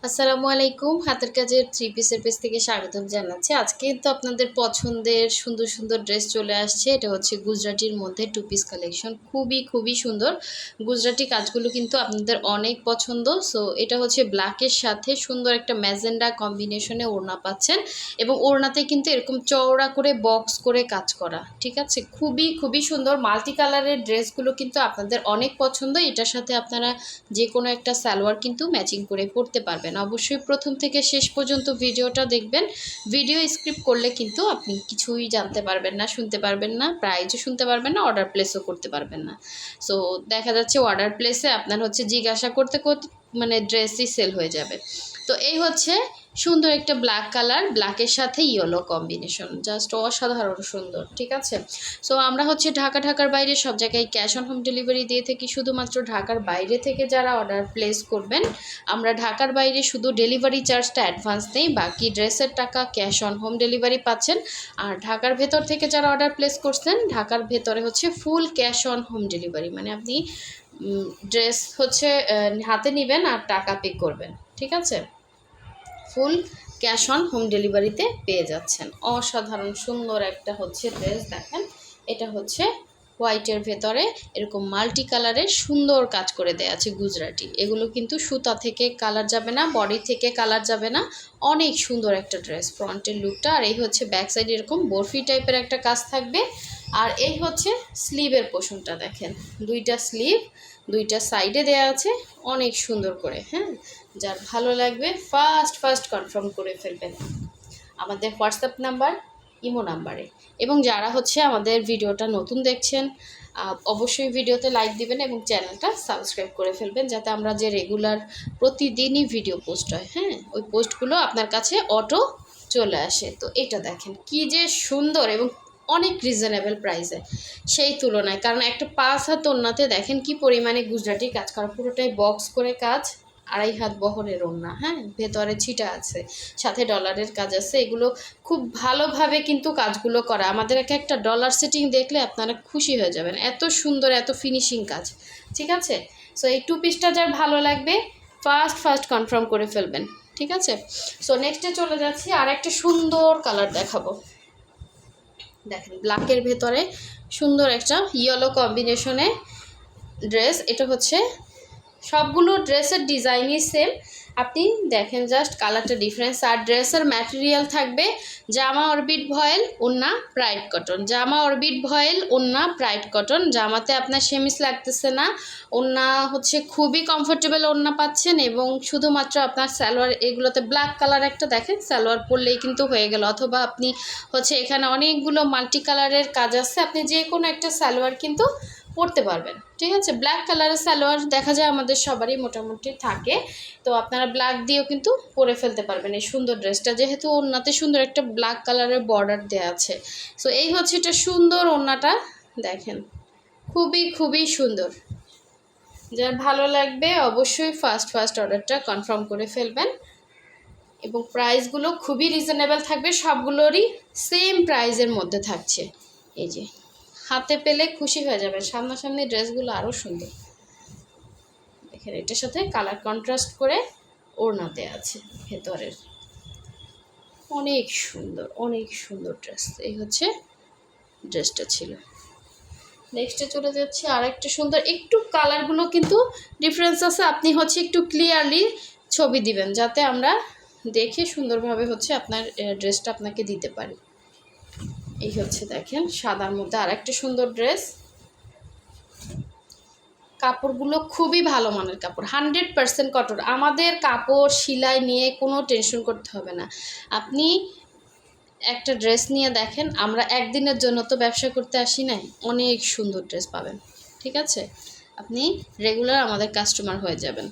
আসসালামু আলাইকুম। হাতের কাজের থ্রি পিসের পেজ থেকে স্বাগতম জানাচ্ছি। আজকে তো আপনাদের পছন্দের সুন্দর সুন্দর ড্রেস চলে আসছে। এটা হচ্ছে গুজরাটির মধ্যে টু পিস কালেকশন, খুবই সুন্দর। গুজরাটি কাজগুলো কিন্তু আপনাদের অনেক পছন্দ। সো এটা হচ্ছে ব্ল্যাকের সাথে সুন্দর একটা ম্যাজেন্ডা কম্বিনেশনে ওড়না পাচ্ছেন, এবং ওড়নাতে কিন্তু এরকম চওড়া করে বক্স করে কাজ করা, ঠিক আছে। খুবই সুন্দর মাল্টি কালারের ড্রেসগুলো কিন্তু আপনাদের অনেক পছন্দ। এটার সাথে আপনারা যে কোনো একটা সালোয়ার কিন্তু ম্যাচিং করে পরতে পারবেন। অবশ্যই প্রথম থেকে শেষ পর্যন্ত ভিডিওটা দেখবেন। ভিডিও স্ক্রিপ্ট করলে কিন্তু আপনি কিছুই জানতে পারবেন না, শুনতে পারবেন না, প্রাইজও শুনতে পারবেন না, অর্ডার প্লেসও করতে পারবেন না। সো দেখা যাচ্ছে অর্ডার প্লেসে আপনার হচ্ছে জিজ্ঞাসা করতে করতে মানে ড্রেসই সেল হয়ে যাবে। তো এই হচ্ছে সুন্দর একটা ব্ল্যাক কালার, ব্ল্যাকের সাথে ইয়েলো কম্বিনেশন, জাস্ট অসাধারণ সুন্দর, ঠিক আছে। সো আমরা হচ্ছে ঢাকার বাইরে সব জায়গায় ক্যাশ অন হোম ডেলিভারি দিয়ে থাকি। শুধুমাত্র ঢাকার বাইরে থেকে যারা অর্ডার প্লেস করবেন, আমরা ঢাকার বাইরে শুধু ডেলিভারি চার্জটা অ্যাডভান্স নেই, বাকি ড্রেসের টাকা ক্যাশ অন হোম ডেলিভারি পাচ্ছেন। আর ঢাকার ভেতর থেকে যারা অর্ডার প্লেস করছেন, ঢাকার ভেতরে হচ্ছে full cash on home delivery, মানে আপনি ড্রেস হচ্ছে হাতে নেবেন আর টাকা পে করবেন, ঠিক আছে। ফুল ক্যাশ অন হোম ডেলিভারিতে পেয়ে যাচ্ছেন। অসাধারণ সুন্দর একটা হচ্ছে ড্রেস, দেখেন এটা হচ্ছে হোয়াইটের ভেতরে এরকম মাল্টি কালারের সুন্দর কাজ করে দেয়া আছে গুজরাটি। এগুলো কিন্তু সুতা থেকে কালার যাবে না, বডি থেকে কালার যাবে না। অনেক সুন্দর একটা ড্রেস ফ্রন্টের লুকটা। আর এই হচ্ছে ব্যাক সাইডে এরকম বরফি টাইপের একটা কাজ থাকবে। আর এই হচ্ছে স্লিভের পোর্শনটা, দেখেন দুইটা স্লিভ দুইটা সাইডে দেয়া আছে অনেক সুন্দর করে। হ্যাঁ, যার ভালো লাগবে ফার্স্ট কনফার্ম করে ফেলবেন আমাদের হোয়াটসঅ্যাপ নাম্বার, ইমো নাম্বারে। এবং যারা হচ্ছে আমাদের ভিডিওটা নতুন দেখছেন, অবশ্যই ভিডিওতে লাইক দিবেন এবং চ্যানেলটা সাবস্ক্রাইব করে ফেলবেন, যাতে আমরা যে রেগুলার প্রতিদিনই ভিডিও পোস্ট হয়, হ্যাঁ, ওই পোস্টগুলো আপনার কাছে অটো চলে আসে। তো এটা দেখেন কি যে সুন্দর, এবং অনেক রিজনেবল প্রাইসে সেই তুলনায়। কারণ একটা 5 হাত ওড়নাতে দেখেন কি পরিমাণে গুজরাটি কাজ করা, পুরোটাই বক্স করে কাজ, 2.5 হাত বহরের ওড়না, হ্যাঁ, ভেতরে ছিটা আছে, সাথে ডলারের কাজ আছে। এগুলো খুব ভালোভাবে কিন্তু কাজগুলো করা। আমাদের একটা ডলার সেটিং দেখলে আপনারা খুশি হয়ে যাবেন, এত সুন্দর এত ফিনিশিং কাজ, ঠিক আছে। সো এই টু পিসটা যার ভালো লাগবে ফার্স্ট কনফার্ম করে ফেলবেন, ঠিক আছে। সো নেক্সটে চলে যাচ্ছি, আর একটা সুন্দর কালার দেখাবো। দেখেন ব্ল্যাকের ভেতরে সুন্দর একটা ইয়েলো কম্বিনেশনে ড্রেস। এটা হচ্ছে সবগুলো ড্রেসের ডিজাইনই সেম, আপনি দেখেন জাস্ট কালারটা ডিফারেন্স। আর ড্রেসের ম্যাটেরিয়াল থাকবে জামা অরবিট ভয়েল, ওড়না ব্রাইট কটন, জামা অরবিট ভয়েল, ওড়না ব্রাইট কটন। জামাতে আপনার সেমিস লাগতেছে না, ওড়না হচ্ছে খুবই কমফোর্টেবল ওড়না পাচ্ছেন। এবং শুধুমাত্র আপনার সালোয়ার, এগুলোতে ব্ল্যাক কালার একটা দেখেন সালোয়ার পরলেই কিন্তু হয়ে গেল। অথবা আপনি হচ্ছে এখানে অনেকগুলো মাল্টি কালারের কাজ আছে, আপনি যে কোনো একটা সালোয়ার কিন্তু পরতে পারবেন, ঠিক আছে। ব্ল্যাক কালারের সালোয়ার দেখা যায় আমাদের সবারই মোটামুটি থাকে, তো আপনারা ব্ল্যাক দিয়েও কিন্তু পরে ফেলতে পারবেন এই সুন্দর ড্রেসটা, যেহেতু ওড়নাতে সুন্দর একটা ব্ল্যাক কালারের বর্ডার দেওয়া আছে। সো এই হচ্ছে এটা সুন্দর ওড়নাটা, দেখেন খুবই সুন্দর। যার ভালো লাগবে অবশ্যই ফার্স্ট অর্ডারটা কনফার্ম করে ফেলবেন। এবং প্রাইসগুলো খুবই রিজনেবল থাকবে, সবগুলোরই সেম প্রাইসের মধ্যে থাকছে। এই যে হাতে পেলে খুশি হয়ে যাবেন, সামনাসামনি ড্রেসগুলো আরও সুন্দর। দেখেন এটার সাথে কালার কন্ট্রাস্ট করে ওড়না দেওয়া আছে ভেতরের, অনেক সুন্দর ড্রেস। এই হচ্ছে ড্রেসটা ছিল। নেক্সটে চলে যাচ্ছে, আর একটা সুন্দর, একটু কালারগুলো কিন্তু ডিফারেন্স আছে, আপনি হচ্ছে একটু ক্লিয়ারলি ছবি দিবেন যাতে আমরা দেখে সুন্দরভাবে হচ্ছে আপনার ড্রেসটা আপনাকে দিতে পারি। এই হচ্ছে দেখেন সাদার মধ্যে আর একটা সুন্দর ড্রেস। কাপড়গুলো খুবই ভালো মানের কাপড়, 100% কটন। আমাদের কাপড় সেলাই নিয়ে কোনো টেনশন করতে হবে না। আপনি একটা ড্রেস নিয়ে দেখেন, আমরা একদিনের জন্য তো ব্যবসা করতে আসি নাই, অনেক সুন্দর ড্রেস পাবেন, ঠিক আছে। আপনি রেগুলার আমাদের কাস্টমার হয়ে যাবেন।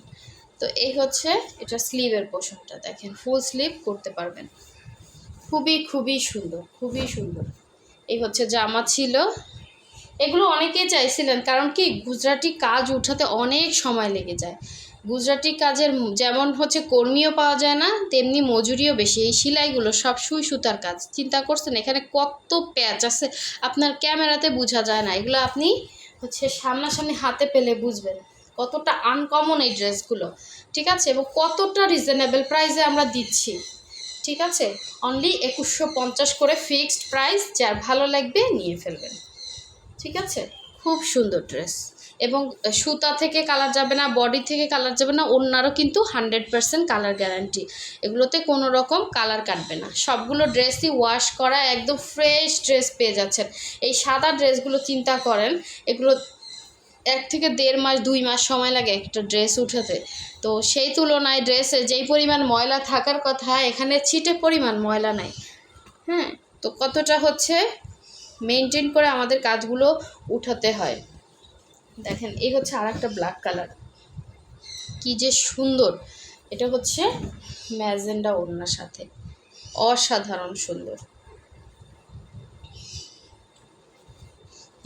তো এই হচ্ছে এটা স্লিভের পোর্শনটা, দেখেন ফুল স্লিভ করতে পারবেন, খুবই সুন্দর। এই হচ্ছে জামা ছিল। এগুলো অনেকেই চাইছিলেন, কারণ কি গুজরাটি কাজ উঠাতে অনেক সময় লেগে যায়। গুজরাটি কাজের যেমন হচ্ছে কর্মীও পাওয়া যায় না, তেমনি মজুরিও বেশি। এই সেলাইগুলো সব সুই সুতার কাজ, চিন্তা করছেন এখানে কত প্যাচ আছে, আপনার ক্যামেরাতে বোঝা যায় না। এগুলো আপনি হচ্ছে সামনাসামনি হাতে পেলে বুঝবেন কতটা আনকমন এই ড্রেসগুলো, ঠিক আছে, এবং কতটা রিজনেবল প্রাইসে আমরা দিচ্ছি, ঠিক আছে। অনলি 2150 করে ফিক্সড প্রাইস, যার ভালো লাগবে নিয়ে ফেলবেন, ঠিক আছে। খুব সুন্দর ড্রেস, এবং সুতা থেকে কালার যাবে না, বডি থেকে কালার যাবে না, ওনারও কিন্তু 100% কালার গ্যারান্টি, এগুলোতে কোনো রকম কালার কাটবে না। সবগুলো ড্রেসই ওয়াশ করা একদম ফ্রেশ ড্রেস পেয়ে যাচ্ছেন। এই সাদা ড্রেসগুলো চিন্তা করেন, এগুলো 1 থেকে 1.5 মাস 2 মাস সময় লাগে একটা ড্রেস উঠাতে। তো সেই তুলনায় ড্রেসে যেই পরিমাণ ময়লা থাকার কথা, এখানে ছিটে পরিমাণ ময়লা নাই। হ্যাঁ, তো কতটা হচ্ছে মেনটেন করে আমাদের কাজগুলো উঠাতে হয়। দেখেন, এই হচ্ছে আর একটা ব্ল্যাক কালার, কি যে সুন্দর। এটা হচ্ছে ম্যাজেন্ডা ওড়নার সাথে, অসাধারণ সুন্দর।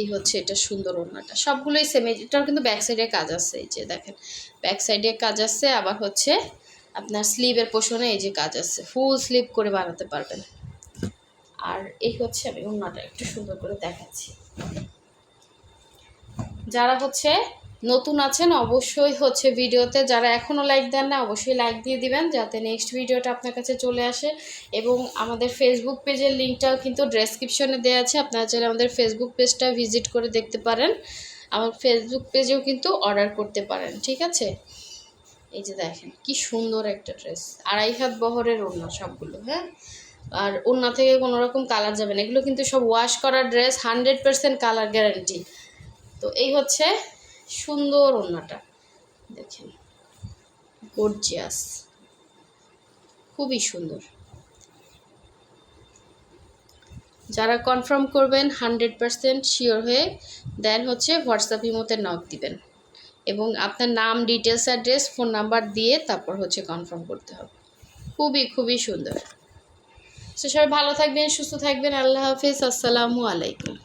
এই হচ্ছে এটা সুন্দর ওড়নাটা, সবগুলোই সেম। এটার কিন্তু ব্যাক সাইডে কাজ আছে, এই যে দেখেন ব্যাক সাইডে কাজ আছে, আবার হচ্ছে আপনার স্লিভের পোষণে এই যে কাজ আছে, ফুল স্লিভ করে বানাতে পারবেন। আর এই হচ্ছে, আমি ওড়নাটা একটু সুন্দর করে দেখাচ্ছি। যারা হচ্ছে নতুন আছেন অবশ্যই হচ্ছে ভিডিওতে, যারা এখনও লাইক দেন না অবশ্যই লাইক দিয়ে দিবেন, যাতে নেক্সট ভিডিওটা আপনার কাছে চলে আসে। এবং আমাদের ফেসবুক পেজের লিঙ্কটাও কিন্তু ডেসক্রিপশনে দেওয়া আছে, আপনারা চাইলে আমাদের ফেসবুক পেজটা ভিজিট করে দেখতে পারেন। আমার ফেসবুক পেজেও কিন্তু অর্ডার করতে পারেন, ঠিক আছে। এই যে দেখেন কি সুন্দর একটা ড্রেস, 2.5 হাত বহরের ওড়না সবগুলো, হ্যাঁ। আর ওড়না থেকে কোনো রকম কালার যাবে না, এগুলো কিন্তু সব ওয়াশ করা ড্রেস, 100% কালার গ্যারান্টি। তো এই হচ্ছে সুন্দর ওড়নাটা, দেখেন গর্জিয়াস, খুবই সুন্দর। যারা কনফার্ম করবেন 100% শিওর হয়ে, দেন হচ্ছে হোয়াটসঅ্যাপ ইমোতে নক দিবেন, এবং আপনার নাম, ডিটেলস, অ্যাড্রেস, ফোন নাম্বার দিয়ে তারপর হচ্ছে কনফার্ম করতে হবে। খুবই খুবই সুন্দর। সো সবাই ভালো থাকবেন, সুস্থ থাকবেন, আল্লাহ হাফিজ, আসসালামু আলাইকুম।